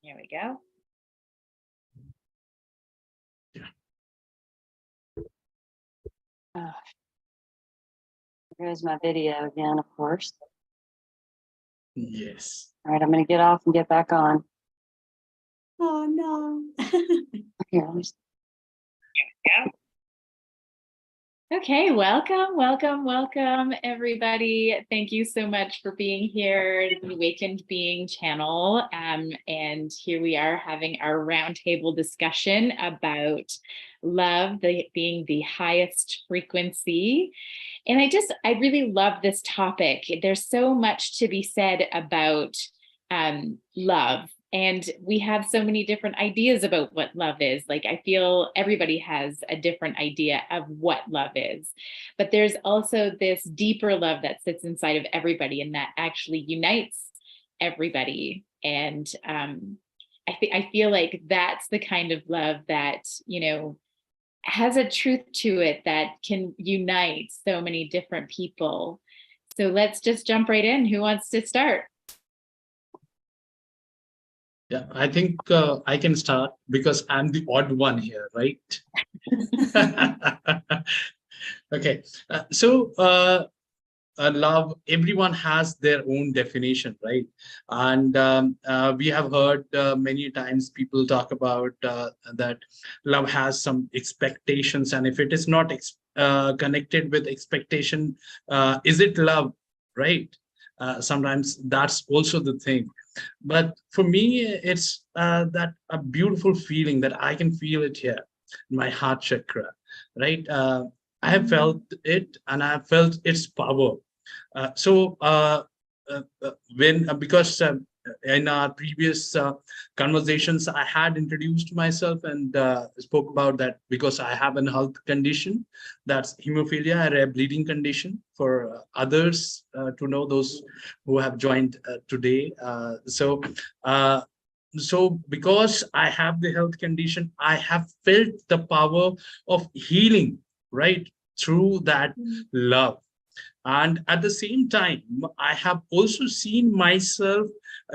Here we go. Oh, there's my video again, of course. Yes. All right, I'm going to get off and get back on. Oh, no. Here we go. Okay, welcome, everybody. Thank you so much for being here at the Awakened Being channel. And here we are having our roundtable discussion about love being the highest frequency. And I really love this topic. There's so much to be said about love. And we have so many different ideas about what love is. Like, I feel everybody has a different idea of what love is. But there's also this deeper love that sits inside of everybody and that actually unites everybody. And I feel like that's the kind of love that, has a truth to it that can unite so many different people. So let's just jump right in. Who wants to start? Yeah, I think I can start because I'm the odd one here, right? Okay, love, everyone has their own definition, right? And we have heard many times people talk about that love has some expectations, and if it is not connected with expectation, is it love, right? Sometimes that's also the thing. But for me, it's that a beautiful feeling that I can feel it here in my heart chakra, right? I have felt it, and I have felt its power. Because in our previous conversations, I had introduced myself and spoke about that because I have a health condition, that's hemophilia, a rare bleeding condition for others to know, those who have joined today. So because I have the health condition, I have felt the power of healing, right, through that love. And at the same time, I have also seen myself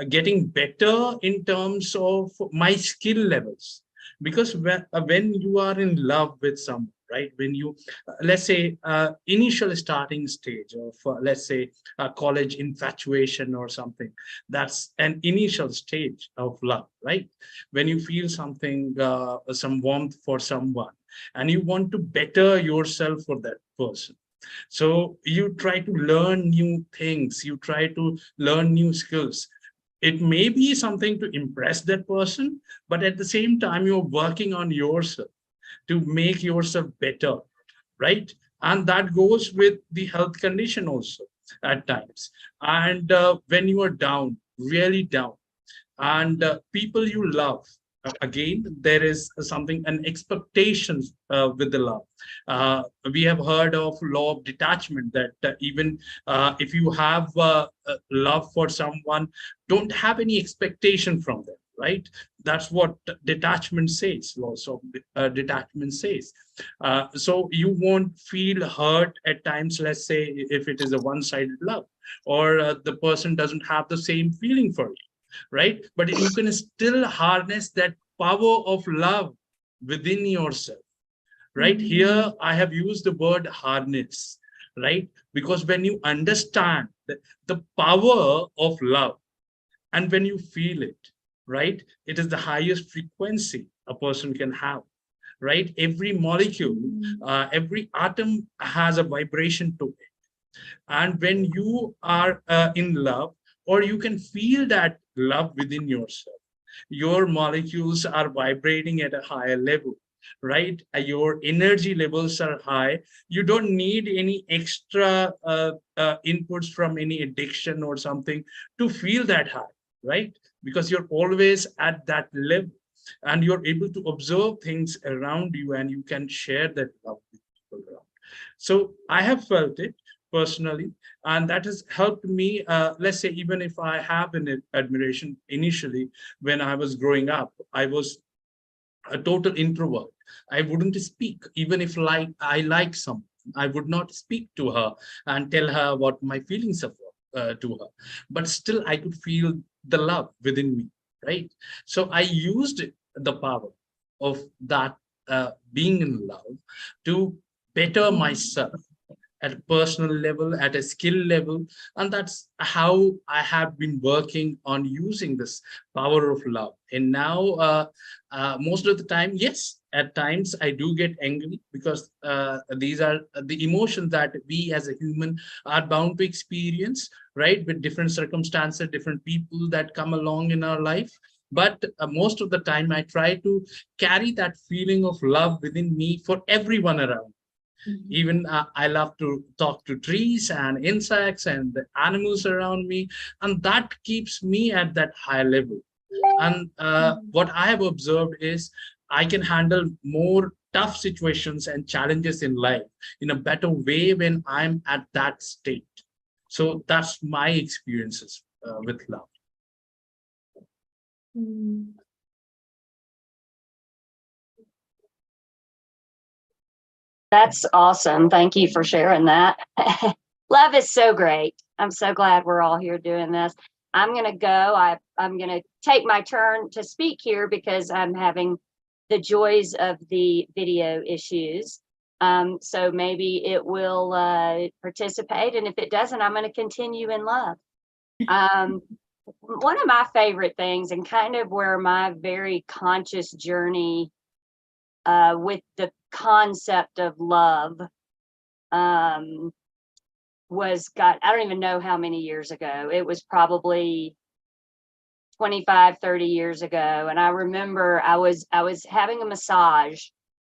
getting better in terms of my skill levels. Because when you are in love with someone, right, when you, let's say, initial starting stage of, let's say, a college infatuation or something, that's an initial stage of love, right? When you feel something, some warmth for someone, and you want to better yourself for that person. So you try to learn new things, you try to learn new skills. It may be something to impress that person, but at the same time, you're working on yourself to make yourself better, right? And that goes with the health condition also at times. And when you are down, really down, and people you love, again, there is something, an expectation with the love. We have heard of law of detachment, that even if you have love for someone, don't have any expectation from them, right? That's what detachment says, laws of detachment says. So you won't feel hurt at times, let's say, if it is a one-sided love, or the person doesn't have the same feeling for you, right? But you can still harness that power of love within yourself, right? Here I have used the word harness, right? Because when you understand the power of love, and when you feel it, right, it is the highest frequency a person can have, right? Every molecule, every atom has a vibration to it. And when you are in love, or you can feel that love within yourself, your molecules are vibrating at a higher level, right? Your energy levels are high. You don't need any extra inputs from any addiction or something to feel that high, right? Because you're always at that level, and you're able to observe things around you, and you can share that love with people around. So I have felt it personally, and that has helped me. Let's say, even if I have an admiration initially, when I was growing up, I was a total introvert. I wouldn't speak, even if I like someone, I would not speak to her and tell her what my feelings are to her. But still, I could feel the love within me, right? So I used the power of that being in love to better myself at a personal level, at a skill level. And that's how I have been working on using this power of love. And now, most of the time, yes, at times I do get angry because these are the emotions that we as a human are bound to experience, right? With different circumstances, different people that come along in our life. But most of the time, I try to carry that feeling of love within me for everyone around. Even I love to talk to trees and insects and the animals around me, and that keeps me at that high level. And what I have observed is I can handle more tough situations and challenges in life in a better way when I'm at that state. So that's my experiences with love. Mm. That's awesome. Thank you for sharing that. Love is so great. I'm so glad we're all here doing this. I'm going to go. I'm going to take my turn to speak here because I'm having the joys of the video issues. So maybe it will participate. And if it doesn't, I'm going to continue in love. One of my favorite things, and kind of where my very conscious journey with the concept of love was, God, I don't even know how many years ago. It was probably 25, 30 years ago. And I remember I was having a massage,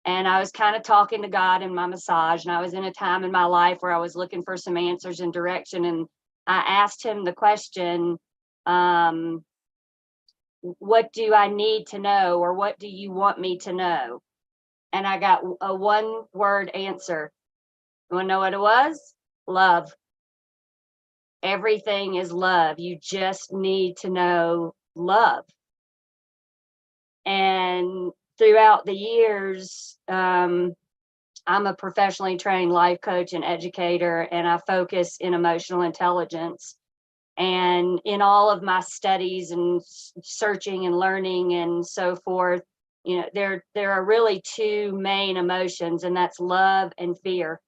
and I was kind of talking to God in my massage, and I was in a time in my life where I was looking for some answers and direction. And I asked him the question, what do I need to know, or what do you want me to know? And I got a one word answer. You want to know what it was? Love. Everything is love. You just need to know love. And throughout the years, I'm a professionally trained life coach and educator, and I focus in emotional intelligence. And in all of my studies and searching and learning and so forth, you know, there are really two main emotions, and that's love and fear.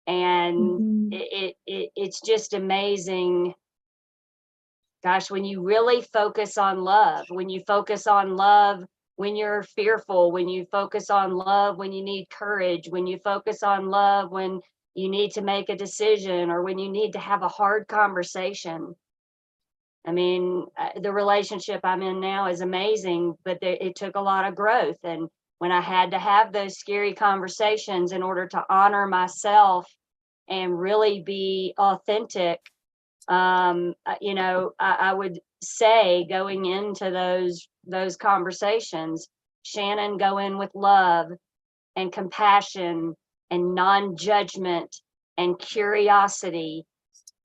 And it's just amazing. Gosh, when you really focus on love, when you focus on love when you're fearful, when you focus on love when you need courage, when you focus on love when you need to make a decision, or when you need to have a hard conversation. I mean, the relationship I'm in now is amazing, but it took a lot of growth. And when I had to have those scary conversations in order to honor myself and really be authentic, you know, I would say going into those conversations, Shannon, go in with love and compassion and non-judgment and curiosity,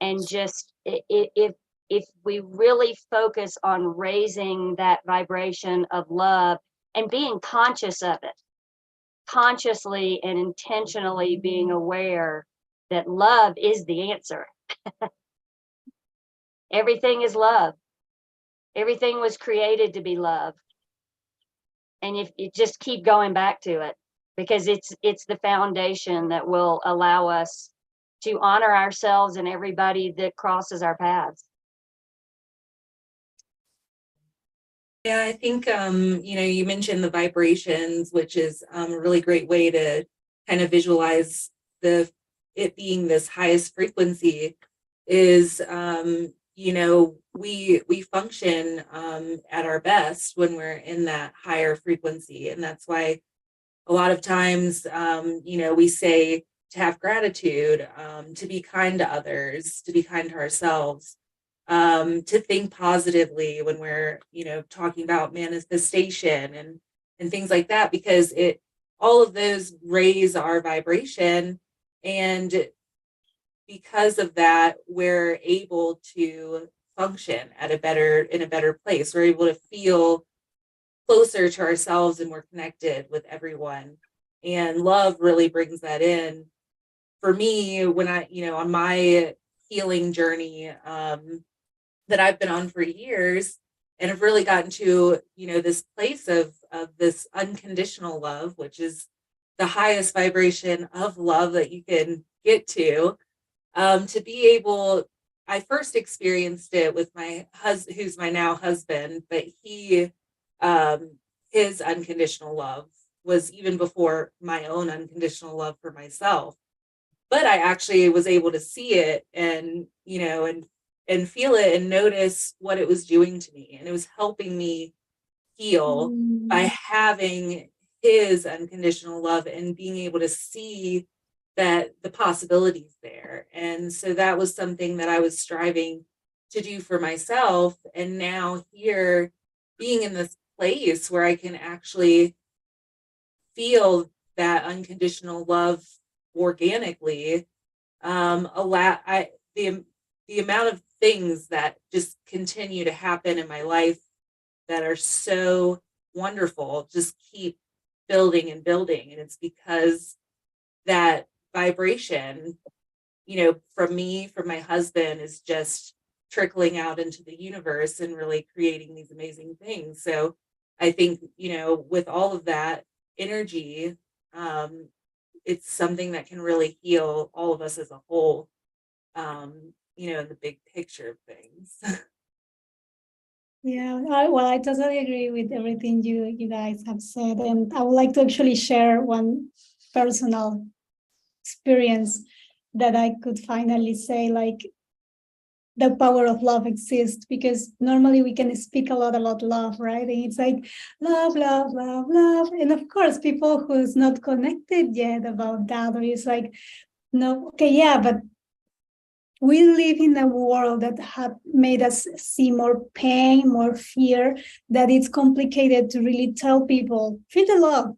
and just if we really focus on raising that vibration of love and being conscious of it, consciously and intentionally being aware that love is the answer. Everything is love. Everything was created to be love. And if you just keep going back to it, because it's the foundation that will allow us to honor ourselves and everybody that crosses our paths. Yeah, I think, you know, you mentioned the vibrations, which is a really great way to kind of visualize it being this highest frequency is, you know, we function at our best when we're in that higher frequency. And that's why a lot of times, you know, we say to have gratitude, to be kind to others, to be kind to ourselves, to think positively when we're, you know, talking about manifestation and things like that, because all of those raise our vibration. And because of that, we're able to function in a better place. We're able to feel closer to ourselves, and we're connected with everyone. And love really brings that in. For me, when I, you know, on my healing journey that I've been on for years, and have really gotten to, this place of this unconditional love, which is the highest vibration of love that you can get to be able. I first experienced it with my husband, who's my now husband, but he, his unconditional love was even before my own unconditional love for myself. But I actually was able to see it and, and feel it and notice what it was doing to me. And it was helping me heal by having his unconditional love and being able to see that the possibilities there. And so that was something that I was striving to do for myself. And now here, being in this place where I can actually feel that unconditional love organically, the amount of things that just continue to happen in my life that are so wonderful just keep building and building. And it's because that vibration, from me, from my husband, is just trickling out into the universe and really creating these amazing things. So I think, with all of that energy, it's something that can really heal all of us as a whole, in the big picture of things. Yeah, I totally agree with everything you guys have said. And I would like to actually share one personal experience that I could finally say, like, the power of love exists, because normally we can speak a lot about love, right? And it's like love, love, love, love. And of course, people who's not connected yet about that, or it's like, no, okay, yeah, but we live in a world that have made us see more pain, more fear, that it's complicated to really tell people, feel the love,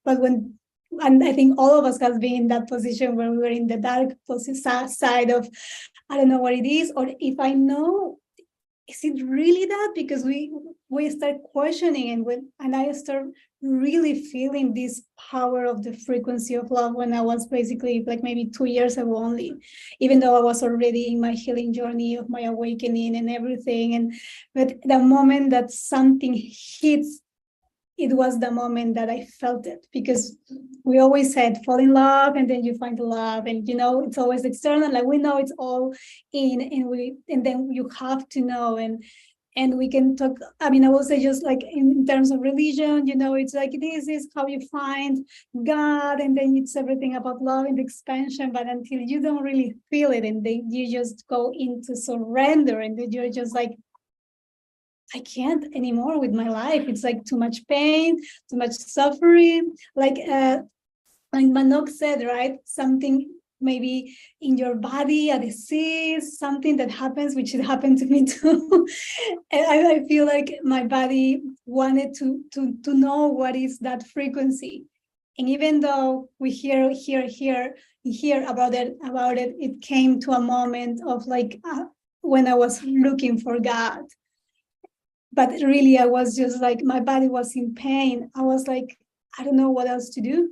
But and I think all of us have been in that position where we were in the dark side of, I don't know what it is, or if I know, is it really that? Because we start questioning, and I start really feeling this power of the frequency of love when I was basically like maybe 2 years ago only, even though I was already in my healing journey of my awakening and everything. But the moment that something hits, it was the moment that I felt it, because we always said fall in love and then you find the love, and it's always external, like we know it's all in, and then you have to know, and we can talk. I mean, I will say, just like in terms of religion, it's like this is how you find God, and then it's everything about love and expansion. But until you don't really feel it, and then you just go into surrender, and then you're just like, I can't anymore with my life. It's like too much pain, too much suffering. Like Manoj said, right? Something maybe in your body, a disease, something that happens, which it happened to me too. And I feel like my body wanted to know what is that frequency. And even though we hear about it, it came to a moment of like when I was looking for God. But really, I was just like, my body was in pain. I was like, I don't know what else to do.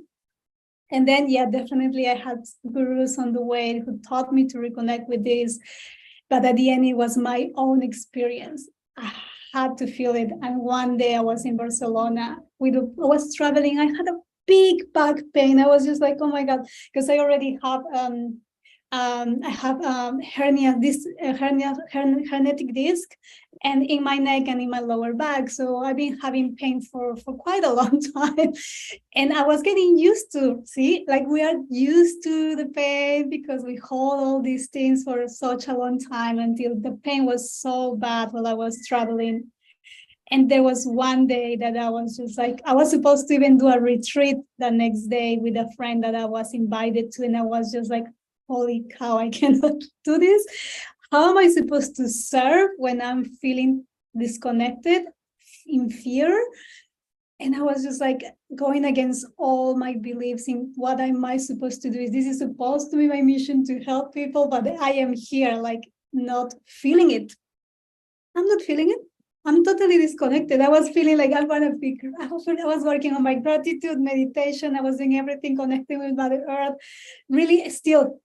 And then, yeah, definitely I had gurus on the way who taught me to reconnect with this. But at the end, it was my own experience. I had to feel it. And one day I was in Barcelona. I was traveling. I had a big back pain. I was just like, oh my God, because I already have herniatic disc, and in my neck and in my lower back. So I've been having pain for quite a long time. And I was getting used to, we are used to the pain because we hold all these things for such a long time, until the pain was so bad while I was traveling. And there was one day that I was just like, I was supposed to even do a retreat the next day with a friend that I was invited to. And I was just like, holy cow, I cannot do this. How am I supposed to serve when I'm feeling disconnected, in fear? And I was just like going against all my beliefs in what am I supposed to do. This is supposed to be my mission, to help people, but I am here like not feeling it. I'm not feeling it. I'm totally disconnected. I was feeling like I was working on my gratitude meditation. I was doing everything, connecting with Mother Earth. Really, still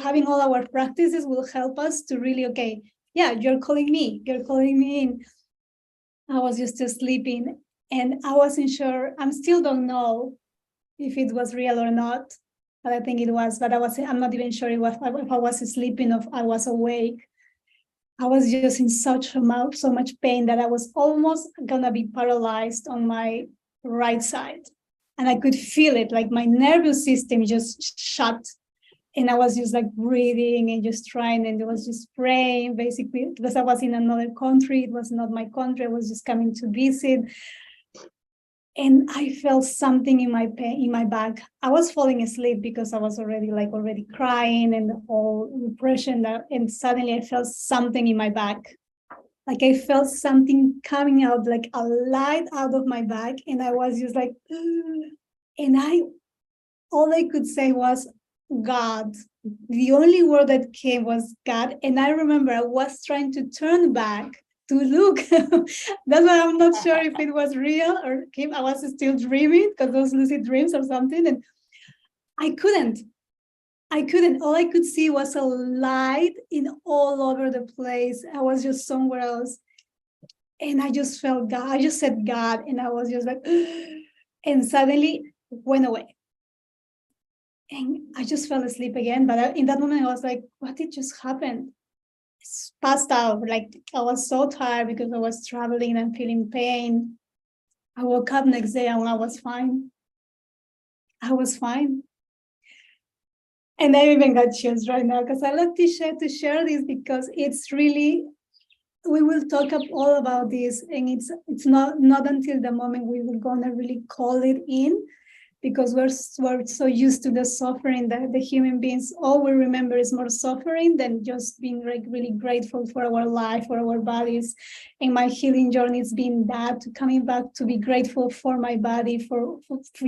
having all our practices will help us to really, okay, yeah, you're calling me in. I was just still sleeping, and I wasn't sure. I still don't know if it was real or not, but I think it was. But I'm not even sure if I was sleeping or if I was awake. I was just in so much pain that I was almost gonna be paralyzed on my right side. And I could feel it, like my nervous system just shut. And I was just like breathing and just trying, and I was just praying basically, because I was in another country. It was not my country. I was just coming to visit. And I felt something in my back. I was falling asleep because I was already crying and the whole depression. And suddenly I felt something in my back. Like I felt something coming out, like a light out of my back. And I was just like, and all I could say was God. The only word that came was God. And I remember I was trying to turn back to look. That's why I'm not sure if it was real or if I was still dreaming, because those lucid dreams or something. And I couldn't. All I could see was a light in all over the place. I was just somewhere else. And I just felt God. I just said God. And I was just like, and suddenly went away. And I just fell asleep again. But in that moment, I was like, what did just happen? Passed out. Like I was so tired because I was traveling and feeling pain. I woke up next day and I was fine. I was fine. And I even got chills right now because I love to share this, because it's really, we will talk all about this, and it's not until the moment we were gonna really call it in, because we're so used to the suffering that the human beings, all we remember is more suffering than just being like really grateful for our life, for our bodies. And my healing journey has been that, to coming back to be grateful for my body, for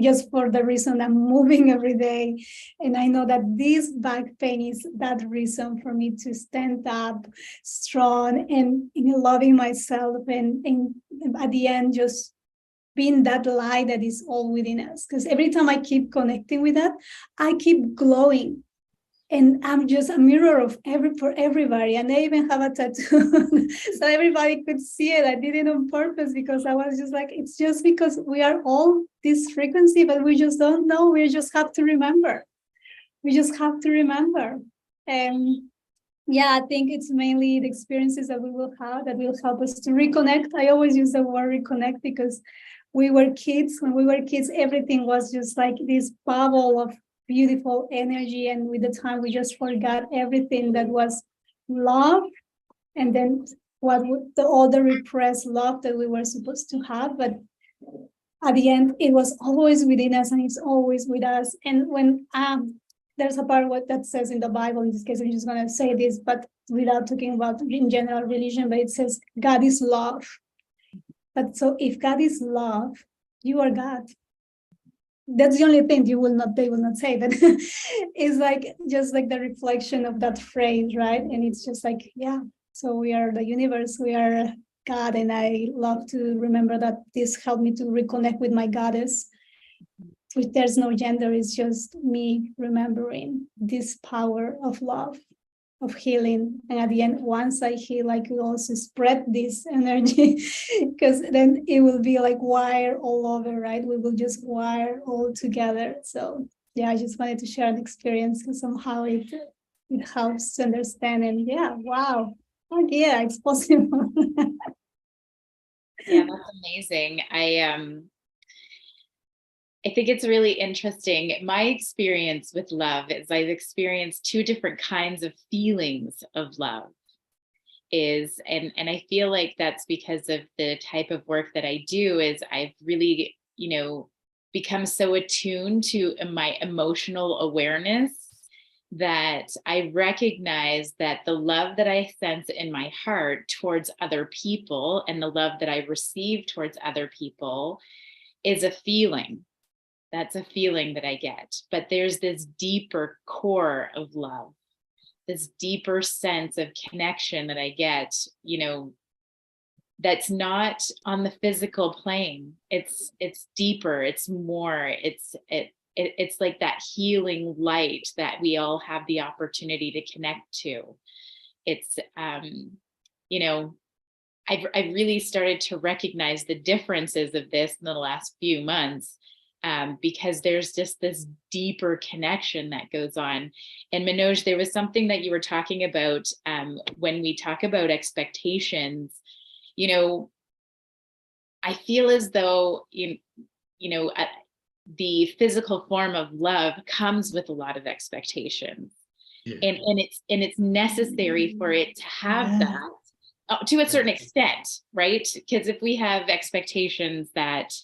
just for the reason I'm moving every day. And I know that this back pain is that reason for me to stand up strong and loving myself, and at the end just being that light that is all within us. Because every time I keep connecting with that, I keep glowing. And I'm just a mirror for everybody. And I even have a tattoo so everybody could see it. I did it on purpose because I was just like, it's just because we are all this frequency, but we just don't know. We just have to remember. We just have to remember. And yeah, I think it's mainly the experiences that we will have that will help us to reconnect. I always use the word reconnect because when we were kids, everything was just like this bubble of beautiful energy. And with the time, we just forgot everything that was love. And then all the repressed love that we were supposed to have. But at the end, it was always within us, and it's always with us. And when there's a part what that says in the Bible, in this case, I'm just going to say this, but without talking about in general religion, but it says God is love. But so if God is love, you are God. That's the only thing they will not say, but it's like just like the reflection of that phrase, right? And it's just like, yeah, so we are the universe, we are God. And I love to remember that this helped me to reconnect with my goddess, which there's no gender, it's just me remembering this power of love, of healing. And at the end, once I heal, I could also spread this energy because then it will be like wire all over, right? We will just wire all together. So yeah, I just wanted to share an experience because somehow it helps to understand. And yeah, wow. Oh yeah, it's possible. Yeah, that's amazing. I think it's really interesting. My experience with love is I've experienced two different kinds of feelings of love. And I feel like that's because of the type of work that I do. Is I've really, become so attuned to my emotional awareness that I recognize that the love that I sense in my heart towards other people and the love that I receive towards other people is a feeling. That's a feeling that I get. But there's this deeper core of love, this deeper sense of connection that I get, that's not on the physical plane. It's deeper, it's more, it's like that healing light that we all have the opportunity to connect to. It's, I've really started to recognize the differences of this in the last few months, because there's just this deeper connection that goes on. And Manoj, there was something that you were talking about when we talk about expectations. You know, I feel as though the physical form of love comes with a lot of expectations, Yeah. and it's necessary for it to have Yeah. that. To a certain extent, right? Because if we have expectations that,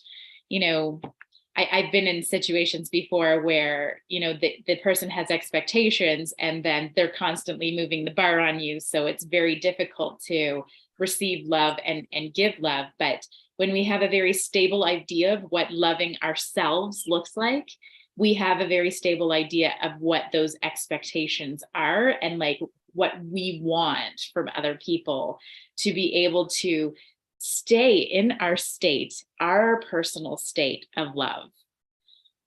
I've been in situations before where, the person has expectations and then they're constantly moving the bar on you. So it's very difficult to receive love and give love. But when we have a very stable idea of what loving ourselves looks like, we have a very stable idea of what those expectations are and like what we want from other people, to be able to stay in our state, our personal state of love,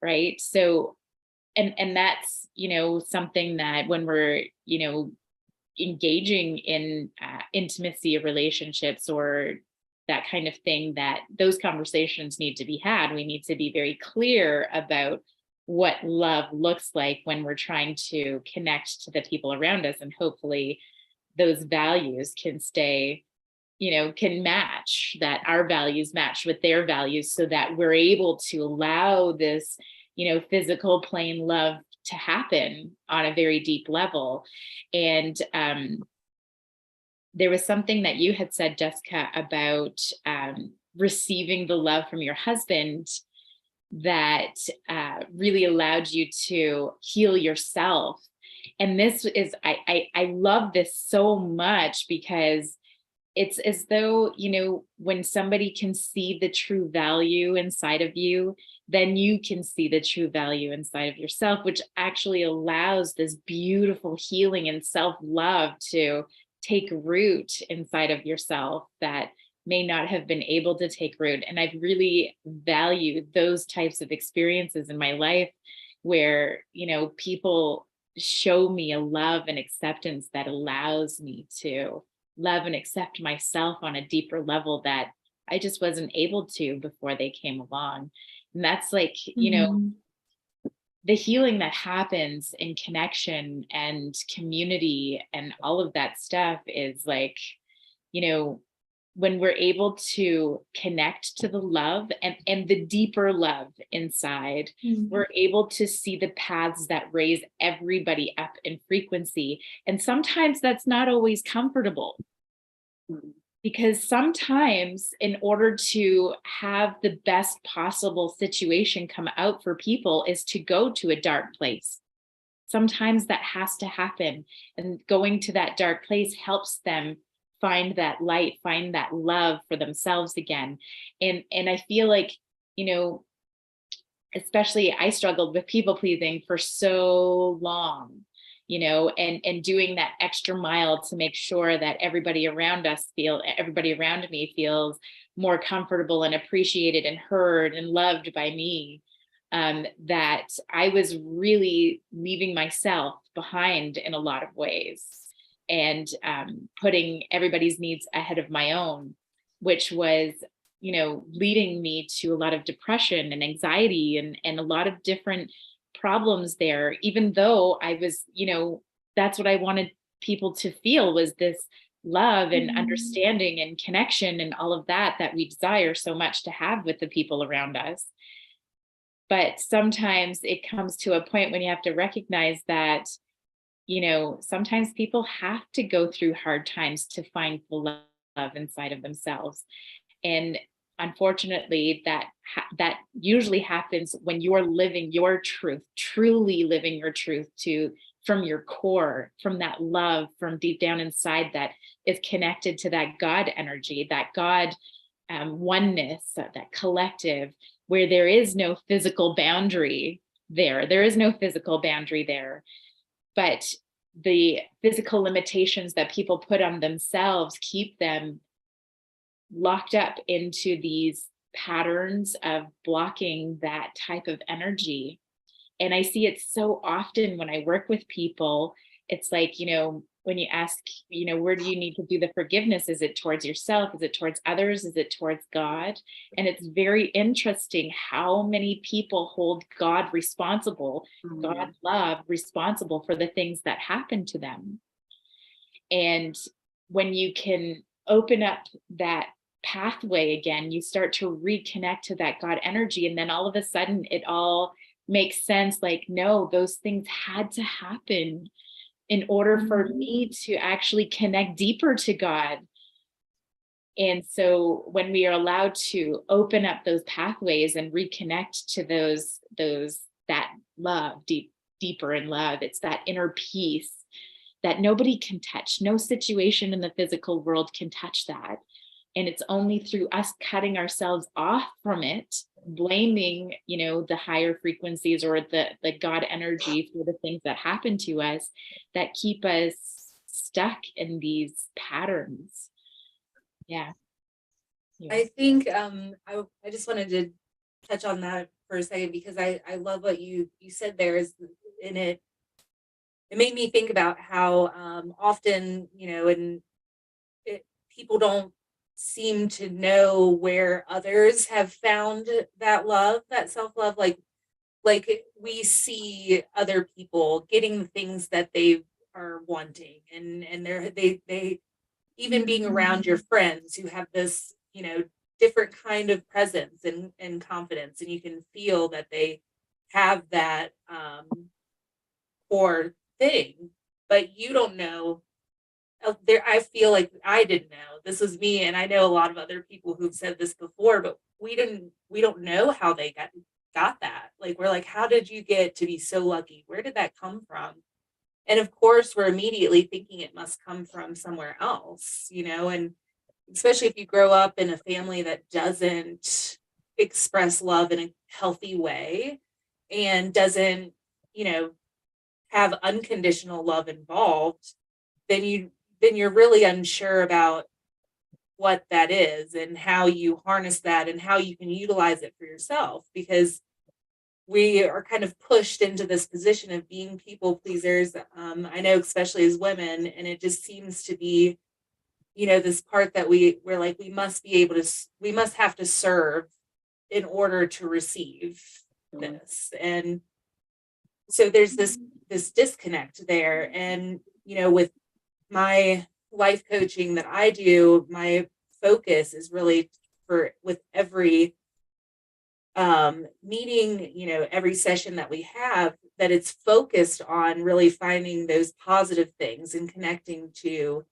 right? So, and that's, something that when we're, engaging in intimacy of relationships or that kind of thing, that those conversations need to be had. We need to be very clear about what love looks like when we're trying to connect to the people around us, and hopefully those values can stay, can match, that our values match with their values, so that we're able to allow this, physical plain love to happen on a very deep level. And there was something that you had said, Jessica, about receiving the love from your husband that really allowed you to heal yourself. And this is, I love this so much, because it's as though, when somebody can see the true value inside of you, then you can see the true value inside of yourself, which actually allows this beautiful healing and self-love to take root inside of yourself that may not have been able to take root. And I've really valued those types of experiences in my life where, people show me a love and acceptance that allows me to love and accept myself on a deeper level that I just wasn't able to before they came along. And that's like, the healing that happens in connection and community and all of that stuff is like, when we're able to connect to the love and the deeper love inside, we're able to see the paths that raise everybody up in frequency. And sometimes that's not always comfortable, because sometimes in order to have the best possible situation come out for people is to go to a dark place. Sometimes that has to happen, and going to that dark place helps them find that light, find that love for themselves again. And I feel like, especially I struggled with people pleasing for so long, and doing that extra mile to make sure that everybody around me feels more comfortable and appreciated and heard and loved by me. That I was really leaving myself behind in a lot of ways, and putting everybody's needs ahead of my own, which was, leading me to a lot of depression and anxiety and a lot of different problems there, even though I was, that's what I wanted people to feel, was this love and understanding and connection and all of that we desire so much to have with the people around us. But sometimes it comes to a point when you have to recognize that, sometimes people have to go through hard times to find the love inside of themselves. And unfortunately, that usually happens when you're living your truth, truly living your truth from your core, from that love, from deep down inside that is connected to that God energy, that God oneness, that collective, where there is no physical boundary there. There is no physical boundary there. But the physical limitations that people put on themselves keep them locked up into these patterns of blocking that type of energy. And I see it so often when I work with people. It's like, when you ask, where do you need to do the forgiveness? Is it towards yourself? Is it towards others? Is it towards God? And it's very interesting how many people hold God responsible, God's love responsible for the things that happen to them. And when you can open up that pathway again, you start to reconnect to that God energy. And then all of a sudden it all makes sense. Like, no, those things had to happen in order for me to actually connect deeper to God. And so when we are allowed to open up those pathways and reconnect to that love, deeper in love, it's that inner peace that nobody can touch. No situation in the physical world can touch that. And it's only through us cutting ourselves off from it, blaming, the higher frequencies or the God energy for the things that happen to us that keep us stuck in these patterns. Yeah. I think I just wanted to touch on that for a second, because I love what you said there. Is in it made me think about how often, people don't seem to know where others have found that love, that self-love. Like we see other people getting the things that they are wanting, and they even being around your friends who have this, different kind of presence and confidence, and you can feel that they have that core thing, but you don't know. I feel like I didn't know. This was me, and I know a lot of other people who've said this before, but we don't know how they got that. Like, we're like, how did you get to be so lucky? Where did that come from? And of course, we're immediately thinking it must come from somewhere else, and especially if you grow up in a family that doesn't express love in a healthy way and doesn't, have unconditional love involved, then you're really unsure about what that is and how you harness that and how you can utilize it for yourself, because we are kind of pushed into this position of being people pleasers. I know, especially as women, and it just seems to be, this part that we're like, we must have to serve in order to receive this. And so there's this disconnect there. And, with my life coaching that I do, my focus is really with every meeting, every session that we have, that it's focused on really finding those positive things and connecting to,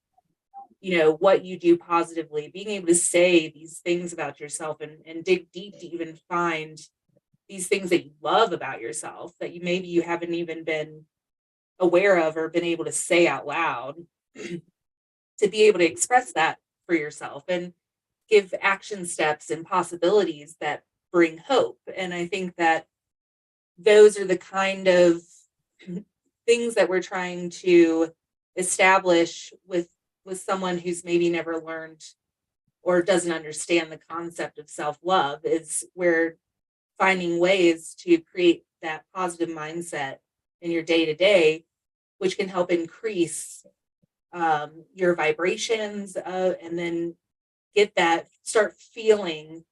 what you do positively, being able to say these things about yourself and dig deep to even find these things that you love about yourself that you haven't even been aware of or been able to say out loud, to be able to express that for yourself and give action steps and possibilities that bring hope. And I think that those are the kind of things that we're trying to establish with someone who's maybe never learned or doesn't understand the concept of self-love. Is we're finding ways to create that positive mindset in your day-to-day, which can help increase your vibrations, and then start feeling,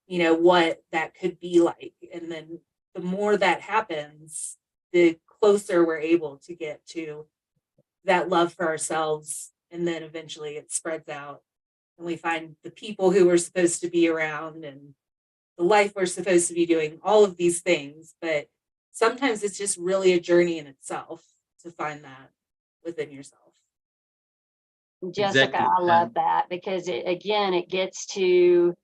what that could be like. And then the more that happens, the closer we're able to get to that love for ourselves. And then eventually it spreads out and we find the people who we're supposed to be around and the life we're supposed to be doing, all of these things. But sometimes it's just really a journey in itself to find that within yourself. Jessica, Exactly. I love that, because it gets to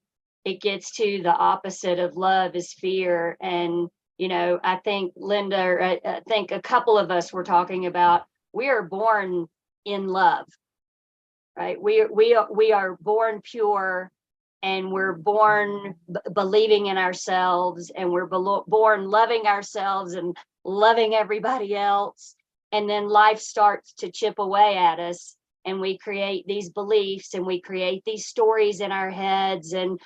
the opposite of love is fear. And, I think Linda, I think a couple of us were talking about, we are born in love, right? We are born pure, and we're born believing in ourselves, and we're born loving ourselves and loving everybody else. And then life starts to chip away at us, and we create these beliefs and we create these stories in our heads. And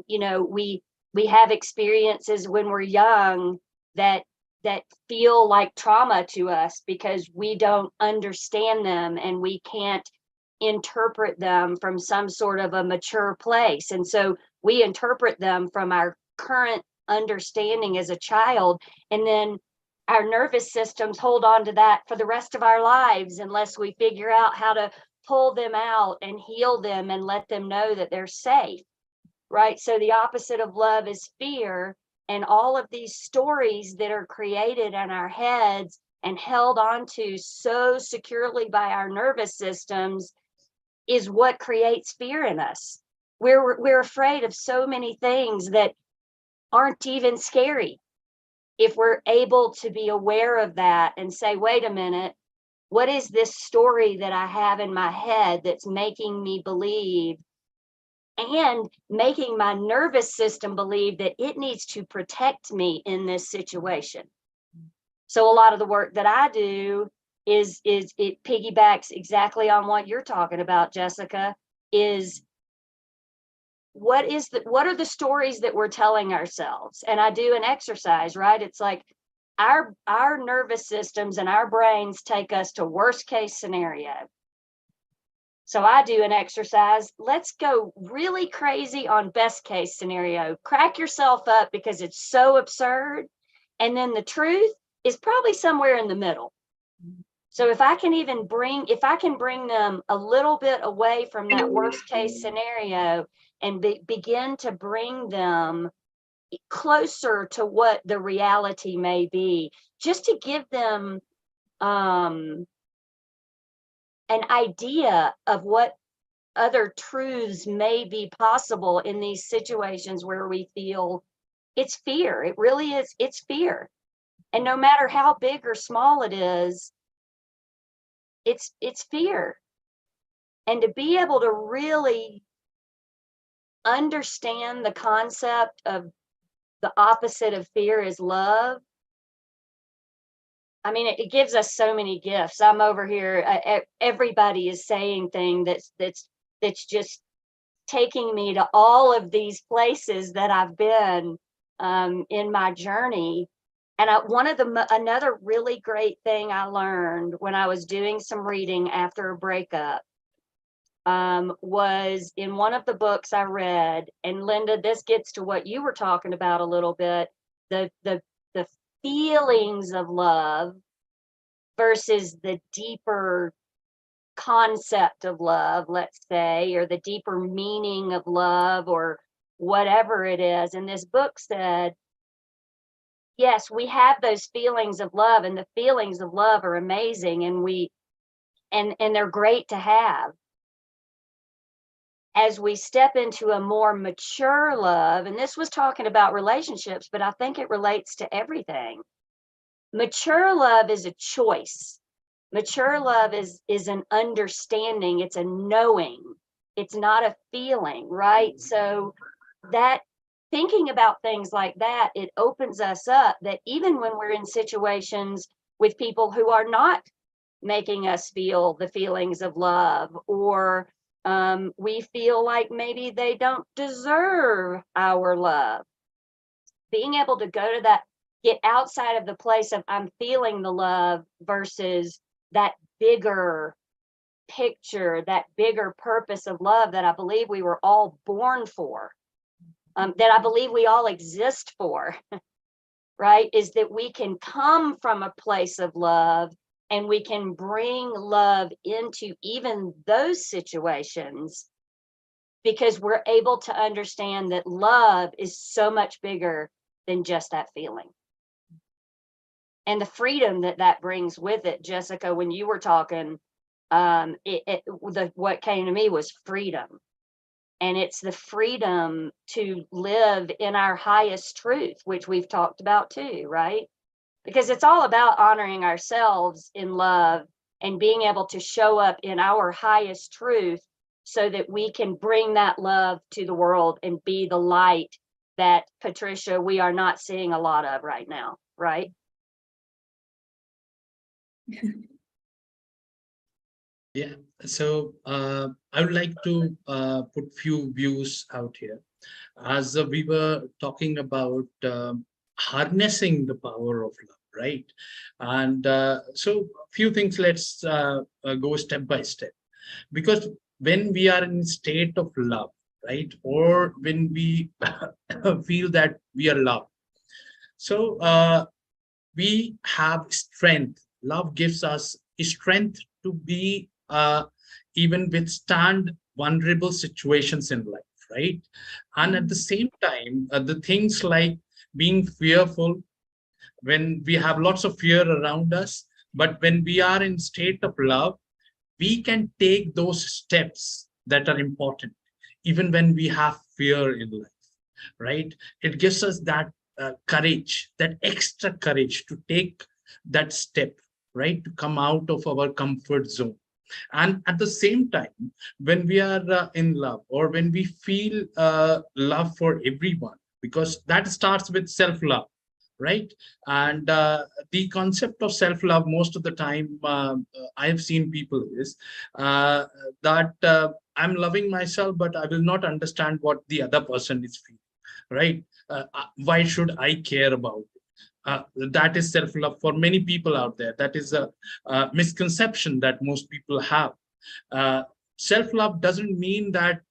we have experiences when we're young that that feel like trauma to us because we don't understand them and we can't interpret them from some sort of a mature place. And so we interpret them from our current understanding as a child, and then our nervous systems hold on to that for the rest of our lives unless we figure out how to pull them out and heal them and let them know that they're safe, right? So the opposite of love is fear, and all of these stories that are created in our heads and held onto so securely by our nervous systems is what creates fear in us. We're afraid of so many things that aren't even scary. If we're able to be aware of that and say, wait a minute, what is this story that I have in my head that's making me believe and making my nervous system believe that it needs to protect me in this situation? So a lot of the work that I do is it piggybacks exactly on what you're talking about, Jessica, is what are the stories that we're telling ourselves? And I do an exercise, right? It's like our nervous systems and our brains take us to worst case scenario. So I do an exercise. Let's go really crazy on best case scenario. Crack yourself up because it's so absurd. And then the truth is probably somewhere in the middle. So if I can bring them a little bit away from that worst case scenario and begin to bring them closer to what the reality may be, just to give them an idea of what other truths may be possible in these situations where we feel it's fear. It really is. It's fear. And no matter how big or small it is, it's fear. And to be able to really understand the concept of the opposite of fear is love. I mean, it gives us so many gifts. I'm over here. Everybody is saying things that's just taking me to all of these places that I've been in my journey. And another really great thing I learned when I was doing some reading after a breakup was in one of the books I read. And Linda, this gets to what you were talking about a little bit, the feelings of love versus the deeper concept of love, let's say, or the deeper meaning of love or whatever it is. And this book said, yes, we have those feelings of love, and the feelings of love are amazing, and they're great to have. As we step into a more mature love, and this was talking about relationships, but I think it relates to everything. Mature love is a choice. Mature love is an understanding. It's a knowing. It's not a feeling, right? So that thinking about things like that, it opens us up that even when we're in situations with people who are not making us feel the feelings of love, or we feel like maybe they don't deserve our love, being able to go to that, get outside of the place of I'm feeling the love versus that bigger picture, that bigger purpose of love that I believe we were all born for, that I believe we all exist for, right? Is that we can come from a place of love and we can bring love into even those situations because we're able to understand that love is so much bigger than just that feeling. And the freedom that brings with it, Jessica, when you were talking, what came to me was freedom. And it's the freedom to live in our highest truth, which we've talked about too, right? Because it's all about honoring ourselves in love and being able to show up in our highest truth so that we can bring that love to the world and be the light that, Patricia, we are not seeing a lot of right now, right? Yeah, so I would like to put few views out here. As we were talking about harnessing the power of love, right? And so few things, let's go step by step. Because when we are in state of love, right, or when we feel that we are loved, so we have strength. Love gives us strength to be even withstand vulnerable situations in life, right? And at the same time, the things like being fearful, when we have lots of fear around us, but when we are in state of love, we can take those steps that are important, even when we have fear in life, right? It gives us that courage, that extra courage to take that step, right? To come out of our comfort zone. And at the same time, when we are in love, or when we feel love for everyone, because that starts with self-love, right? And the concept of self-love, most of the time, I've seen people is that I'm loving myself, but I will not understand what the other person is feeling, right? Why should I care about it? That is self-love for many people out there. That is a misconception that most people have. Uh, Self-love doesn't mean that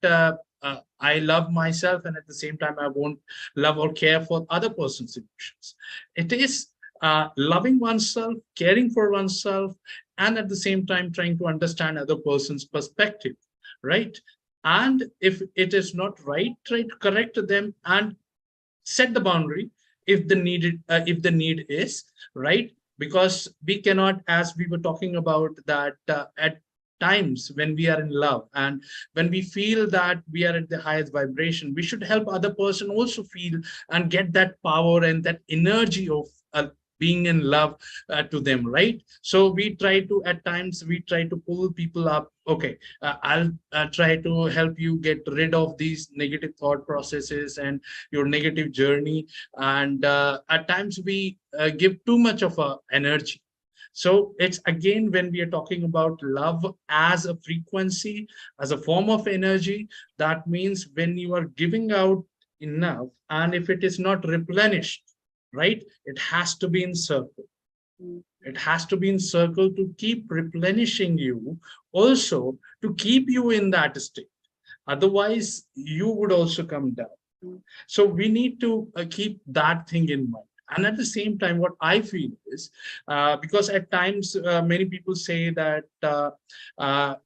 I love myself and at the same time I won't love or care for other person's emotions. It is loving oneself, caring for oneself, and at the same time trying to understand other person's perspective, right? And if it is not right, try to correct them and set the boundary if the need is, right? Because we cannot, as we were talking about, that at times when we are in love and when we feel that we are at the highest vibration, we should help other person also feel and get that power and that energy of being in love to them, right? So we try to, at times we try to pull people up. Okay, I'll try to help you get rid of these negative thought processes and your negative journey. And at times we give too much of energy. So it's again, when we are talking about love as a frequency, as a form of energy, that means when you are giving out enough, and if it is not replenished, right, it has to be in circle. It has to be in circle to keep replenishing you, also to keep you in that state. Otherwise, you would also come down. So we need to keep that thing in mind. And at the same time, what I feel is, because at times many people say that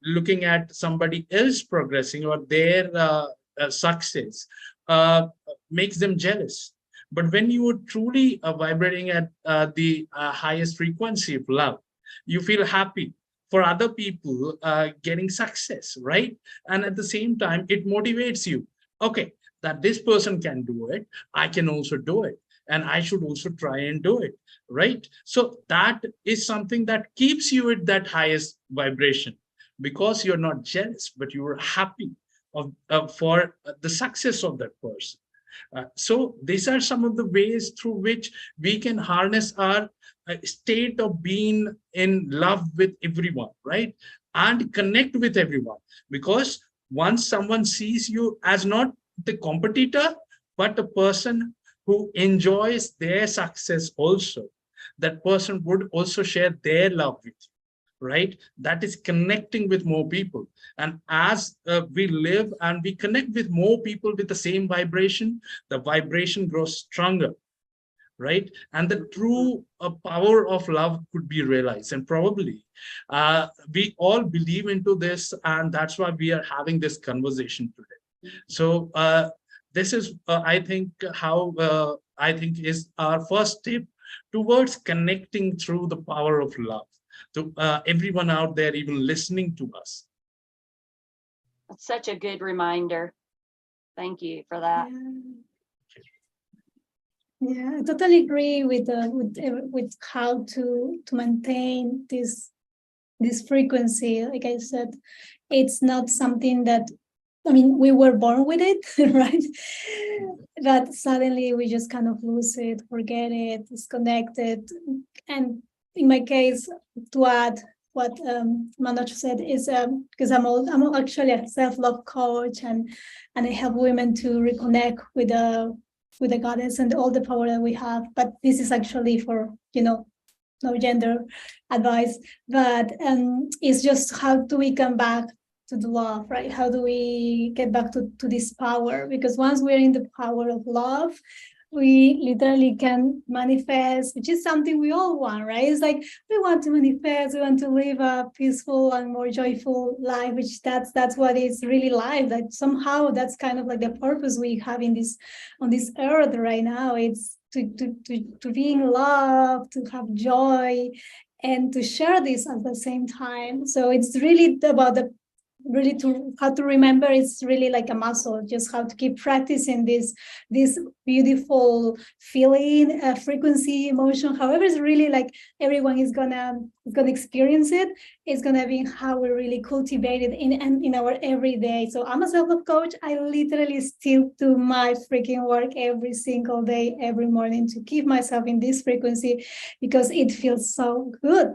looking at somebody else progressing or their success makes them jealous. But when you are truly vibrating at the highest frequency of love, you feel happy for other people getting success, right? And at the same time, it motivates you. Okay, that this person can do it, I can also do it. And I should also try and do it, right? So that is something that keeps you at that highest vibration, because you're not jealous, but you are happy for the success of that person. So these are some of the ways through which we can harness our state of being in love with everyone, right? And connect with everyone. Because once someone sees you as not the competitor, but a person who enjoys their success also, that person would also share their love with you, right? That is connecting with more people. And as we live and we connect with more people with the same vibration, the vibration grows stronger, right? And the true power of love could be realized. And probably we all believe into this, and that's why we are having this conversation today. So this is, I think, how I think is our first step towards connecting through the power of love to everyone out there, even listening to us. That's such a good reminder. Thank you for that. Yeah, I totally agree with how to maintain this frequency. Like I said, it's not something that, I mean, we were born with it, right? But suddenly we just kind of lose it, forget it, disconnect it. And in my case, to add what Manoj said is because I'm actually a self-love coach, and I help women to reconnect with the goddess and all the power that we have. But this is actually for, no gender advice, but it's just how do we come back to the love, right? How do we get back to this power? Because once we're in the power of love, we literally can manifest, which is something we all want, right? It's like we want to manifest, we want to live a peaceful and more joyful life, which that's what is really life. Like somehow that's kind of like the purpose we have in this on this earth right now. It's to be in love, to have joy, and to share this at the same time. So it's really about really to how to remember. It's really like a muscle, just how to keep practicing this beautiful feeling, frequency, emotion, however. It's really like everyone is gonna experience it. It's gonna be how we really cultivate it in our everyday. So I'm a self-love coach. I literally still do my freaking work every single day, every morning, to keep myself in this frequency, because it feels so good.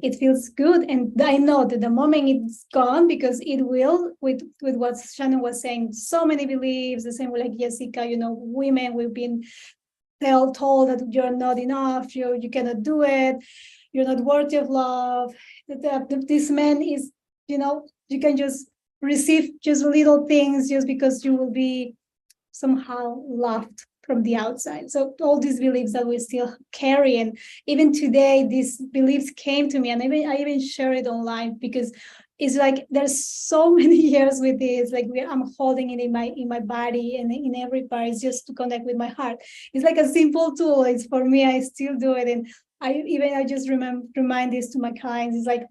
It feels good, and I know that the moment it's gone, because it will, with what Shannon was saying, so many beliefs, the same way like Jessica, women, we've been told that you're not enough, you cannot do it, you're not worthy of love. This man is, you can just receive just little things just because you will be somehow loved from the outside. So all these beliefs that we still carry, and even today, these beliefs came to me, and I even share it online, because it's like there's so many years with this. Like I'm holding it in my body and in every part. It's just to connect with my heart. It's like a simple tool. It's for me. I still do it, and I just remind this to my clients. It's like,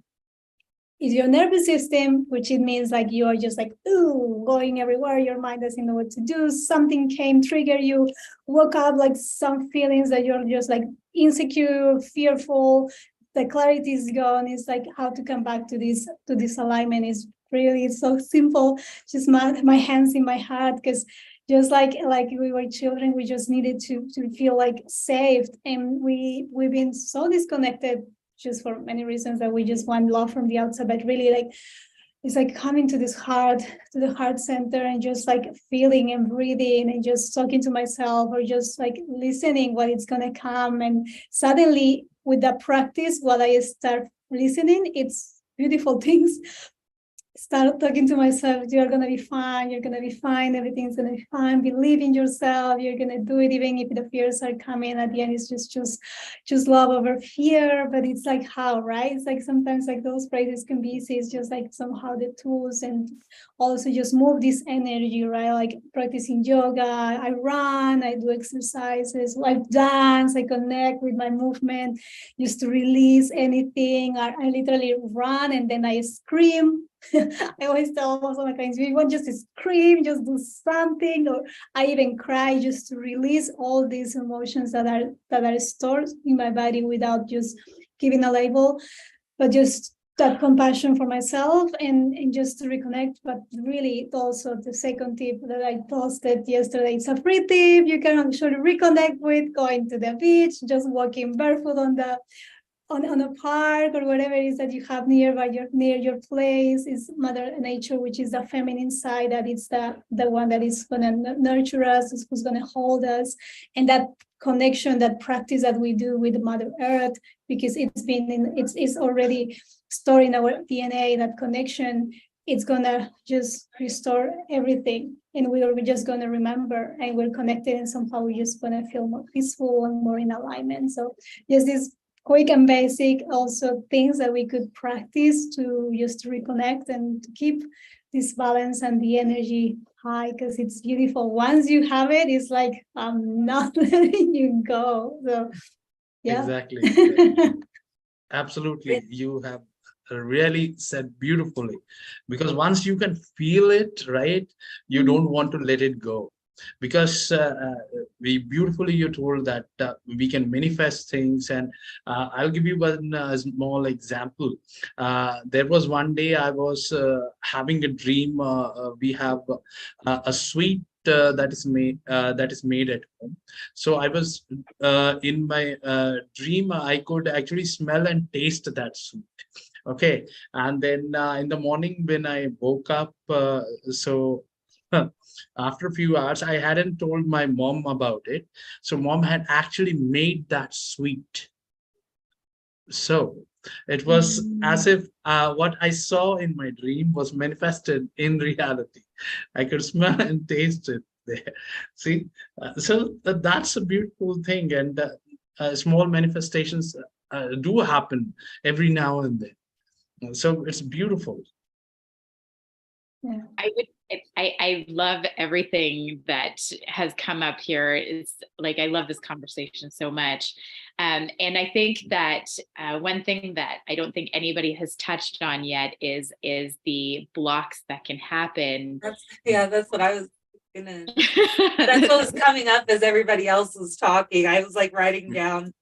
is your nervous system, which it means like you are just like, ooh, going everywhere, your mind doesn't know what to do, something came, trigger you, woke up like some feelings that you're just like insecure, fearful, the clarity is gone. It's like how to come back to this alignment is really so simple. Just my hands in my heart, because just like we were children, we just needed to feel like safe, and we've been so disconnected just for many reasons, that we just want love from the outside. But really, like, it's like coming to this heart, to the heart center, and just like feeling and breathing and just talking to myself, or just like listening what it's gonna come. And suddenly with that practice, while I start listening, it's beautiful things start talking to myself. You're gonna be fine, you're gonna be fine, everything's gonna be fine, believe in yourself, you're gonna do it, even if the fears are coming. At the end, it's just love over fear. But it's like how, right? It's like sometimes like those phrases can be easy. It's just like somehow the tools, and also just move this energy, right? Like practicing yoga, I run, I do exercises, I dance, I connect with my movement just to release anything. I literally run and then I scream. I always tell also my clients, we want just to scream, just do something, or I even cry just to release all these emotions that are stored in my body without just giving a label, but just that compassion for myself and just to reconnect. But really, also the second tip that I posted yesterday, it's a free tip you can actually reconnect with going to the beach, just walking barefoot on a park or whatever it is that you have near your place. Is Mother Nature, which is the feminine side, that it's the one that is going to nurture us, who's going to hold us, and that connection, that practice that we do with Mother Earth, because it's already stored in our DNA. That connection, it's gonna just restore everything, and we're just gonna remember, and we're connected, and somehow we're just gonna feel more peaceful and more in alignment. So just this quick and basic also things that we could practice to just reconnect and to keep this balance and the energy high, because it's beautiful. Once you have it, it's like I'm not letting you go. So yeah. Exactly. Absolutely. You have really said beautifully, because once you can feel it, right, you don't want to let it go. Because you told that we can manifest things. And I'll give you one small example. There was one day I was having a dream. We have a sweet that is made at home. So I was in my dream, I could actually smell and taste that sweet. Okay. And then in the morning when I woke up, so After a few hours, I hadn't told my mom about it. So mom had actually made that sweet. So it was as if what I saw in my dream was manifested in reality. I could smell and taste it there. See, that's a beautiful thing, and small manifestations do happen every now and then. So it's beautiful. Yeah. I love everything that has come up here. It's like, I love this conversation so much. And I think that one thing that I don't think anybody has touched on yet is the blocks that can happen. That's what I was gonna, that's what was coming up as everybody else was talking. I was like writing down,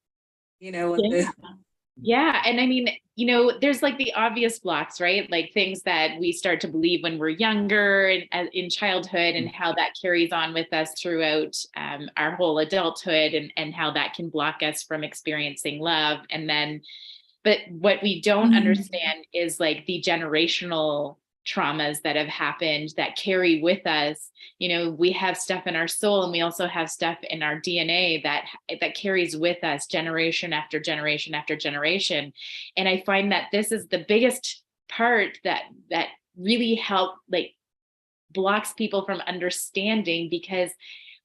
what the Yeah. And I mean, there's like the obvious blocks, right? Like things that we start to believe when we're younger and in childhood, and how that carries on with us throughout our whole adulthood, and how that can block us from experiencing love. And then, but what we don't understand is like the generational traumas that have happened that carry with us. We have stuff in our soul, and we also have stuff in our DNA that carries with us generation after generation after generation. And I find that this is the biggest part that really blocks people from understanding, because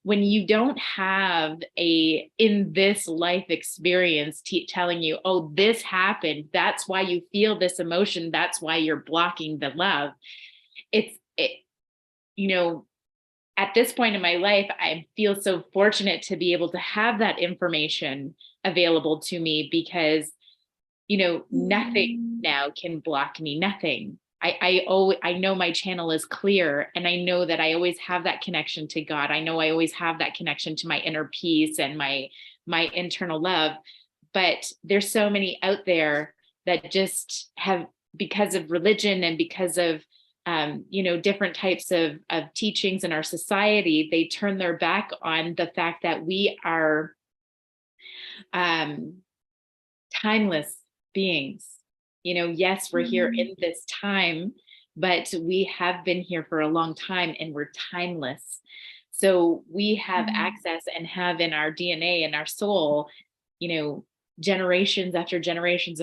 when you don't have a in this life experience telling you, oh, this happened, that's why you feel this emotion, that's why you're blocking the love. At this point in my life, I feel so fortunate to be able to have that information available to me, because nothing now can block me. Nothing. I know my channel is clear, and I know that I always have that connection to God. I know I always have that connection to my inner peace and my internal love. But there's so many out there that just have, because of religion and because of different types of teachings in our society, they turn their back on the fact that we are timeless beings. Yes, we're here in this time, but we have been here for a long time, and we're timeless. So we have access and have in our DNA and our soul, generations after generations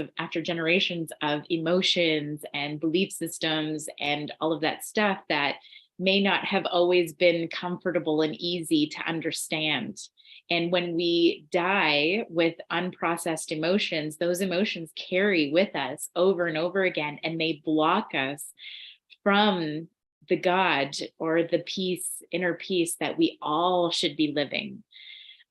of emotions and belief systems and all of that stuff that may not have always been comfortable and easy to understand. And when we die with unprocessed emotions, those emotions carry with us over and over again, and they block us from the God or the peace, inner peace that we all should be living.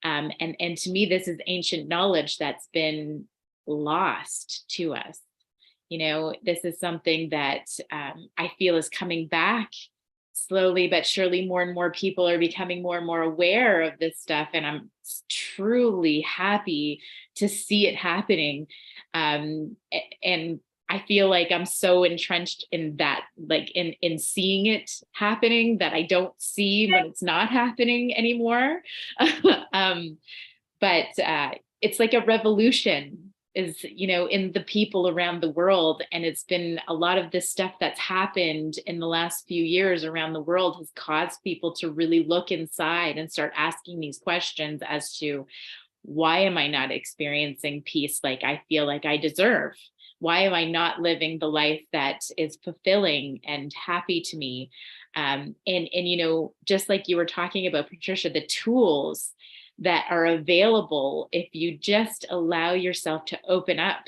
And to me, this is ancient knowledge that's been lost to us. This is something that I feel is coming back slowly but surely. More and more people are becoming more and more aware of this stuff, and I'm truly happy to see it happening. And I feel like I'm so entrenched in that, like in seeing it happening, that I don't see when it's not happening anymore. But it's like a revolution is, in the people around the world. And it's been a lot of this stuff that's happened in the last few years around the world has caused people to really look inside and start asking these questions as to, why am I not experiencing peace like I feel like I deserve? Why am I not living the life that is fulfilling and happy to me? And just like you were talking about, Patricia, the tools that are available if you just allow yourself to open up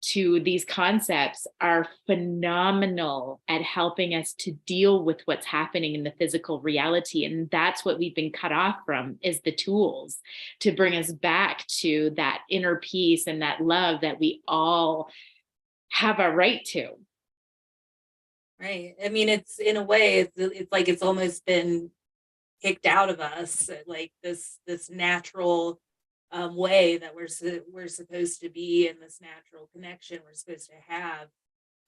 to these concepts are phenomenal at helping us to deal with what's happening in the physical reality. And that's what we've been cut off from, is the tools to bring us back to that inner peace and that love that we all have a right to. Right. I mean, it's in a way, it's like it's almost been kicked out of us, like this natural way that we're supposed to be, in this natural connection we're supposed to have.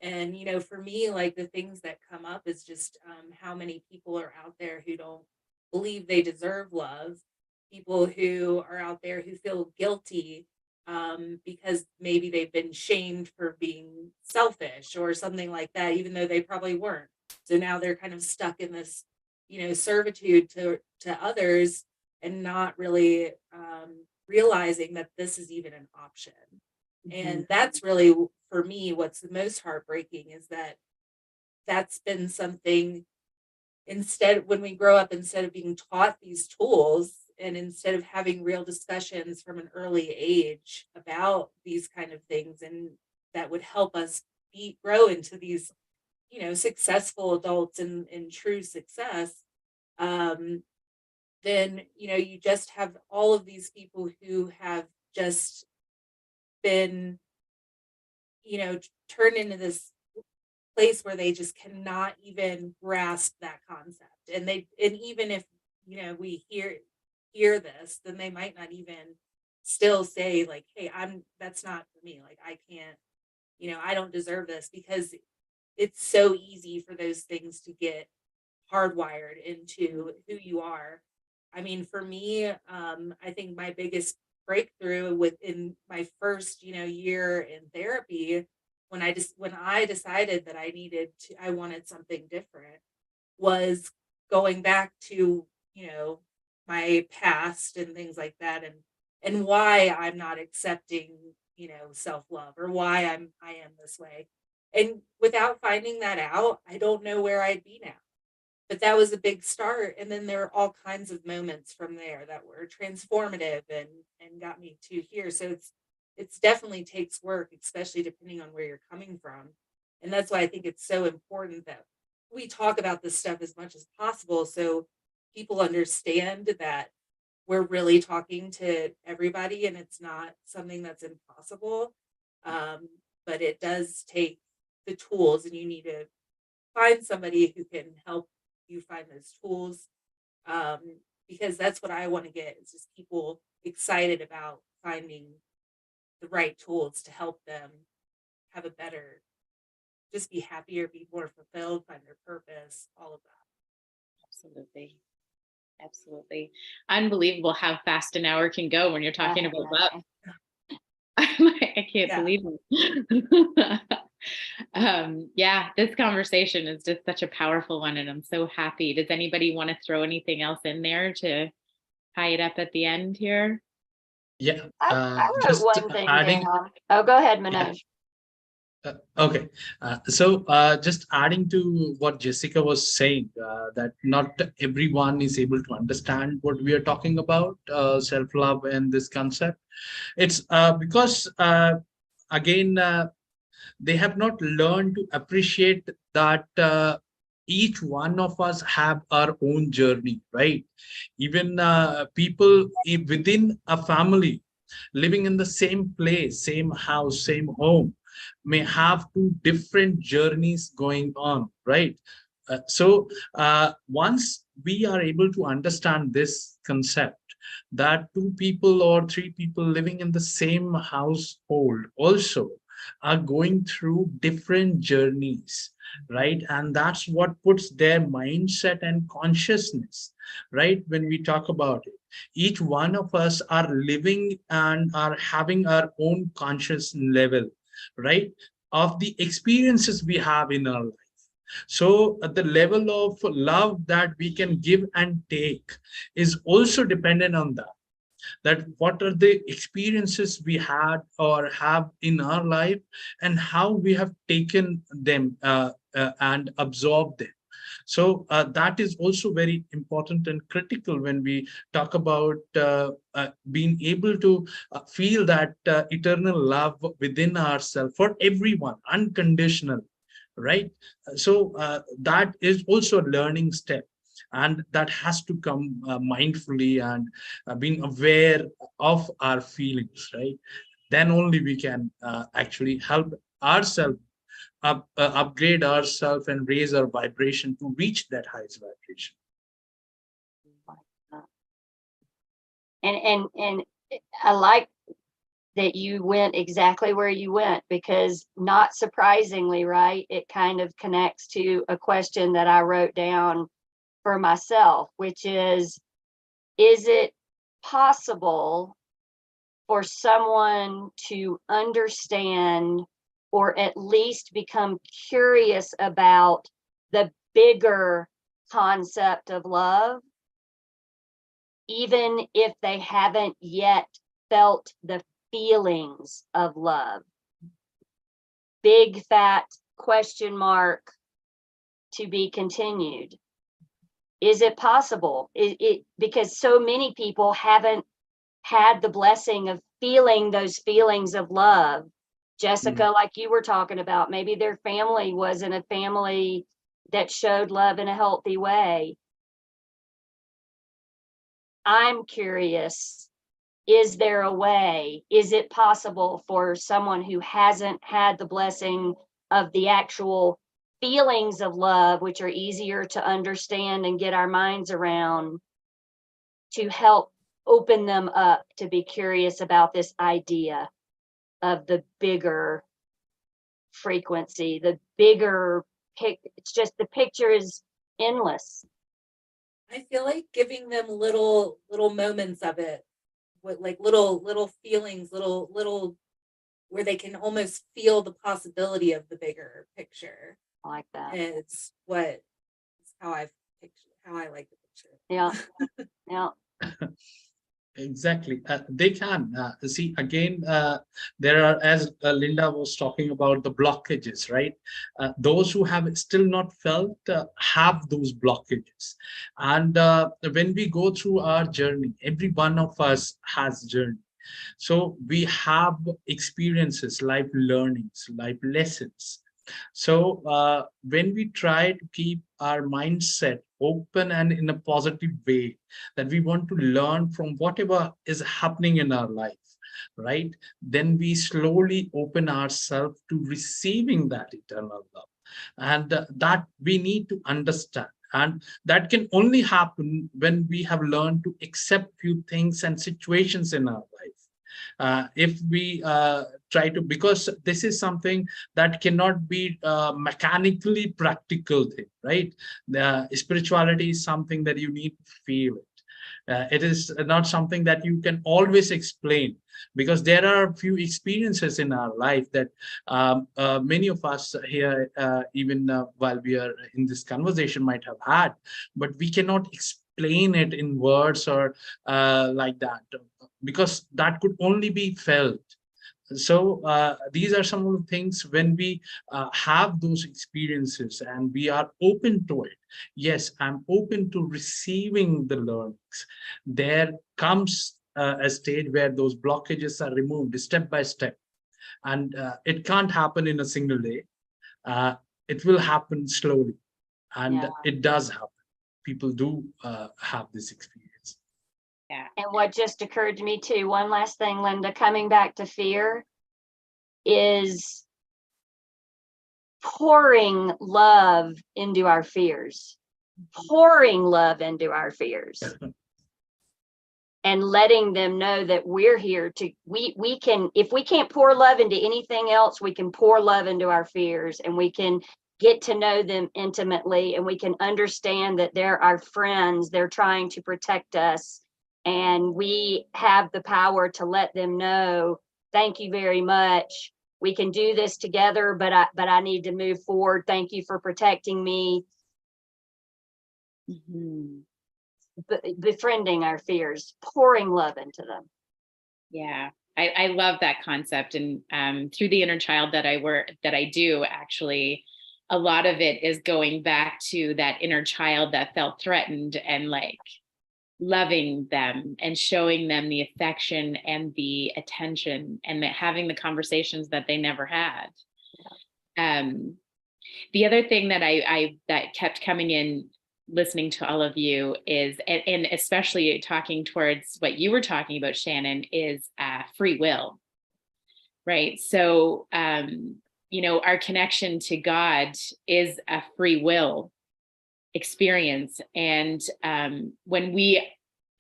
And for me, like the things that come up is just how many people are out there who don't believe they deserve love, people who are out there who feel guilty because maybe they've been shamed for being selfish or something like that, even though they probably weren't. So now they're kind of stuck in this servitude to others, and not really realizing that this is even an option. And that's really, for me, what's the most heartbreaking, is that that's been something, when we grow up, instead of being taught these tools, and instead of having real discussions from an early age about these kind of things, and that would help us grow into these, successful adults in true success, then, you just have all of these people who have just been, turned into this place where they just cannot even grasp that concept. And even if, we hear this, then they might not even still say, like, hey, that's not for me. Like, I can't, I don't deserve this, because it's so easy for those things to get hardwired into who you are. I mean, for me, I think my biggest breakthrough within my first, year in therapy, when I decided that I wanted something different, was going back to, my past and things like that, and why I'm not accepting, self-love, or why I am this way. And without finding that out, I don't know where I'd be now. But that was a big start. And then there were all kinds of moments from there that were transformative and got me to here. So it's definitely takes work, especially depending on where you're coming from. And that's why I think it's so important that we talk about this stuff as much as possible, so people understand that we're really talking to everybody, and it's not something that's impossible. But it does take the tools, and you need to find somebody who can help you find those tools, because that's what I want to get, is just people excited about finding the right tools to help them have a better, just be happier, be more fulfilled, find their purpose, all of that. Absolutely. Unbelievable how fast an hour can go when you're talking about love. I can't believe it. Yeah, this conversation is just such a powerful one, and I'm so happy. Does anybody want to throw anything else in there to tie it up at the end here? Yeah, I wrote just one thing adding. down. Oh, go ahead, Yeah. Manoj. Okay, so just adding to what Jessica was saying, that not everyone is able to understand what we are talking about, self-love and this concept. It's because, again, they have not learned to appreciate that each one of us have our own journey, right? Even people within a family living in the same place, same house, same home, may have two different journeys going on, right? Once we are able to understand this concept, that two people or three people living in the same household also are going through different journeys, right? And that's what puts their mindset and consciousness, right? When we talk about it, each one of us are living and are having our own conscious level, right, of the experiences we have in our life. So the level of love that we can give and take is also dependent on that what are the experiences we had or have in our life, and how we have taken them and absorbed them. So that is also very important and critical when we talk about being able to feel that eternal love within ourselves for everyone, unconditional, right? So that is also a learning step, and that has to come mindfully and being aware of our feelings, right? Then only we can actually help ourselves upgrade ourselves and raise our vibration to reach that highest vibration. And I like that you went exactly where you went, because not surprisingly, right, it kind of connects to a question that I wrote down for myself, which is it possible for someone to understand, or at least become curious about, the bigger concept of love, even if they haven't yet felt the feelings of love. Big fat question mark, to be continued. Is it possible? Because so many people haven't had the blessing of feeling those feelings of love. Jessica, like you were talking about, maybe their family wasn't a family that showed love in a healthy way. I'm curious, is there a way? Is it possible for someone who hasn't had the blessing of the actual feelings of love, which are easier to understand and get our minds around, to help open them up to be curious about this idea of the bigger frequency, the bigger it's just, the picture is endless. I feel like giving them little moments of it, with like little feelings, little where they can almost feel the possibility of the bigger picture. I like that. It's how I like the picture. Yeah. Yeah. Exactly. They can see again. There are, as Linda was talking about, the blockages, right? Those who have still not felt have those blockages. And when we go through our journey, every one of us has journey. So we have experiences, life learnings, life lessons. So when we try to keep our mindset open and in a positive way, that we want to learn from whatever is happening in our life, right? Then we slowly open ourselves to receiving that eternal love. And that we need to understand. And that can only happen when we have learned to accept few things and situations in our life. If we try to, because this is something that cannot be mechanically practical thing, right? Spirituality is something that you need to feel it. It is not something that you can always explain, because there are a few experiences in our life that many of us here, even while we are in this conversation, might have had, but we cannot explain it in words or like that, because that could only be felt. So these are some of the things when we have those experiences and we are open to it. Yes, I'm open to receiving the learnings. There comes a stage where those blockages are removed step by step. And it can't happen in a single day. It will happen slowly. And it does happen. People do have this experience. Yeah. And what just occurred to me too, one last thing, Linda, coming back to fear, is pouring love into our fears, pouring love into our fears. And letting them know that we're here to, we can, if we can't pour love into anything else, we can pour love into our fears, and we can get to know them intimately, and we can understand that they're our friends, they're trying to protect us, and we have the power to let them know, thank you very much. We can do this together, but I need to move forward. Thank you for protecting me. Mm-hmm. Befriending our fears, pouring love into them. Yeah, I love that concept. And through the inner child that I do, actually, a lot of it is going back to that inner child that felt threatened, and like loving them and showing them the affection and the attention, and having the conversations that they never had. The other thing that that kept coming in listening to all of you is, and especially talking towards what you were talking about, Shannon, is free will, right? So, our connection to God is a free will experience. And when we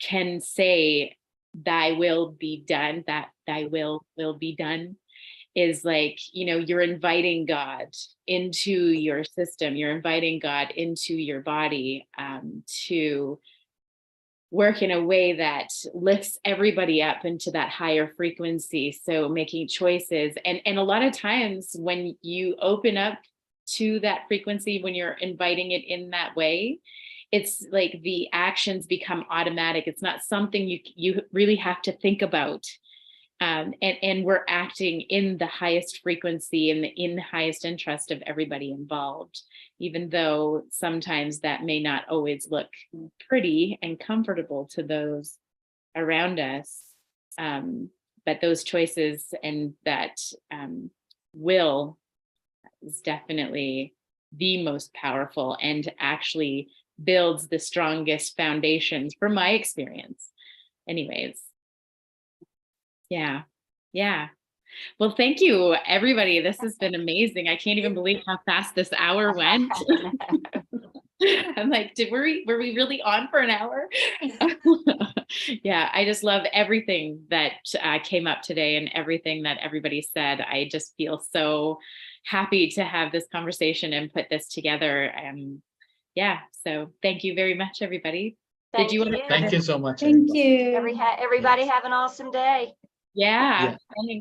can say, thy will be done, that thy will be done, is like, you're inviting God into your system, you're inviting God into your body to work in a way that lifts everybody up into that higher frequency. So making choices. And a lot of times when you open up to that frequency, when you're inviting it in that way, it's like the actions become automatic. It's not something you really have to think about. And we're acting in the highest frequency and in the highest interest of everybody involved, even though sometimes that may not always look pretty and comfortable to those around us. But those choices and that will is definitely the most powerful and actually builds the strongest foundations from my experience. Anyways. Yeah. Well, thank you, everybody. This has been amazing. I can't even believe how fast this hour went. I'm like, were we really on for an hour? Yeah, I just love everything that came up today and everything that everybody said. I just feel so happy to have this conversation and put this together. Yeah, so thank you very much, everybody. Thank you. Thank you so much. Thank everybody. you. Everybody have an awesome day. Yeah. Yeah. Thanks.